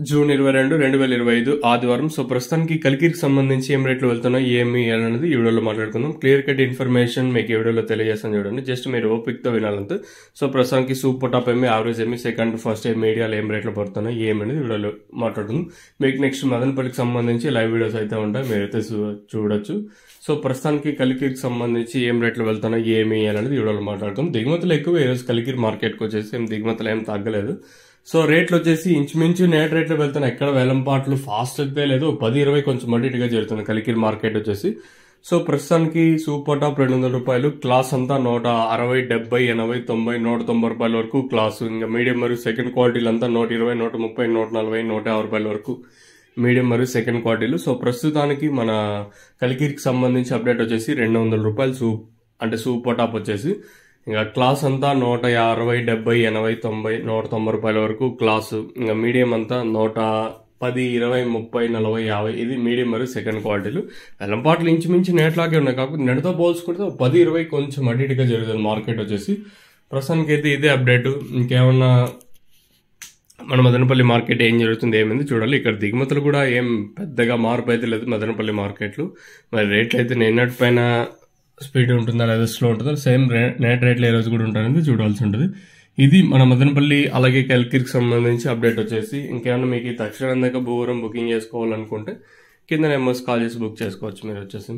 June 22, 2025 ఆదివారం. So ప్రస్తుతానికి కలికిరికి సంబంధించి ఏం రేట్లు వెళ్తున్నాయి ఏమి అనేది ఈ వీడియోలో మాట్లాడుకుందాం. క్లియర్ కట్ ఇన్ఫర్మేషన్ మీకు ఈ వీడియోలో తెలియజేస్తాను చూడండి. జస్ట్ మీరు ఓపిక్తో వినాలంతే. సో ప్రస్తుతానికి సూపర్ టాప్ ఏమి, యావరేజ్ ఏమి, సెకండ్ ఫస్ట్ మీడియాలో ఏం రేట్లు పడుతున్నాయి ఏమనేది వీడియోలో మాట్లాడుకుందాం. మీకు నెక్స్ట్ మదనపల్లికి సంబంధించి లైవ్ వీడియోస్ అయితే ఉంటాయి, మీరైతే చూడొచ్చు. సో ప్రస్తుతానికి కలికిరికి సంబంధించి ఏం రేట్లు వెళ్తున్నాయి ఏమి అనేది వీడియోలో మాట్లాడుకుందాం. దిగుమతులు ఎక్కువ ఈరోజు కలికిరి మార్కెట్కి వచ్చేసి ఏం దిగుమతులు ఏం తగ్గలేదు. సో రేట్లు వచ్చేసి ఇంచుమించు నేట్ రేట్లు వెళ్తున్నాయి. ఎక్కడ వేలంపాట్లు ఫాస్ట్ అయితే లేదు, 10-20 కొంచెం అడిటిగా జరుగుతుంది కలికిరి మార్కెట్ వచ్చేసి. సో ప్రస్తుతానికి సూపర్ టాప్ 200 రూపాయలు, క్లాస్ అంతా 160, 70, 80, 90, 190 రూపాయల వరకు క్లాసు. ఇంకా మీడియం మరియు సెకండ్ క్వాలిటీలు అంతా 120, 130, 140, 150 రూపాయల వరకు మీడియం మరియు సెకండ్ క్వాలిటీలు. సో ప్రస్తుతానికి మన కలికిరికి సంబంధించి అప్డేట్ వచ్చేసి 200 రూపాయలు అంటే సూపర్ టాప్ వచ్చేసి. ఇంకా క్లాస్ అంతా 150, 70, 80, 90, 190 రూపాయల వరకు క్లాసు. ఇంకా మీడియం అంతా 110, 20, 30, 40, 50 ఇది మీడియం మరియు సెకండ్ క్వాలిటీలు. వెలంపాట్లు ఇంచుమించు నేట్లాగే ఉన్నాయి, కాకపోతే నెలతో పోల్చుకుంటే 10-20 కొంచెం అడిటిగా జరుగుతుంది మార్కెట్ వచ్చేసి. ప్రస్తుతానికి అయితే ఇదే అప్డేట్. ఇంకేమన్నా మన మదనపల్లి మార్కెట్ ఏం జరుగుతుంది ఏమైంది చూడాలి. ఇక్కడ దిగుమతులు కూడా ఏం పెద్దగా మార్పు అయితే లేదు మదనపల్లి మార్కెట్లు. మరి రేట్లు అయితే నిన్నటి పైన స్పీడ్ ఉంటుందా లేదా స్లో ఉంటుందా, సేమ్ నెట్ రేట్లు ఏ రోజు కూడా ఉంటారనేది చూడాల్సి ఉంటుంది. ఇది మన మదనపల్లి అలాగే కలికిరికి సంబంధించి అప్డేట్ వచ్చేసి. ఇంకేమన్నా మీకు తక్షణం దాకా భూవరం బుకింగ్ చేసుకోవాలనుకుంటే కింద నెంబర్స్ కాల్ చేసి బుక్ చేసుకోవచ్చు మీరు వచ్చేసి.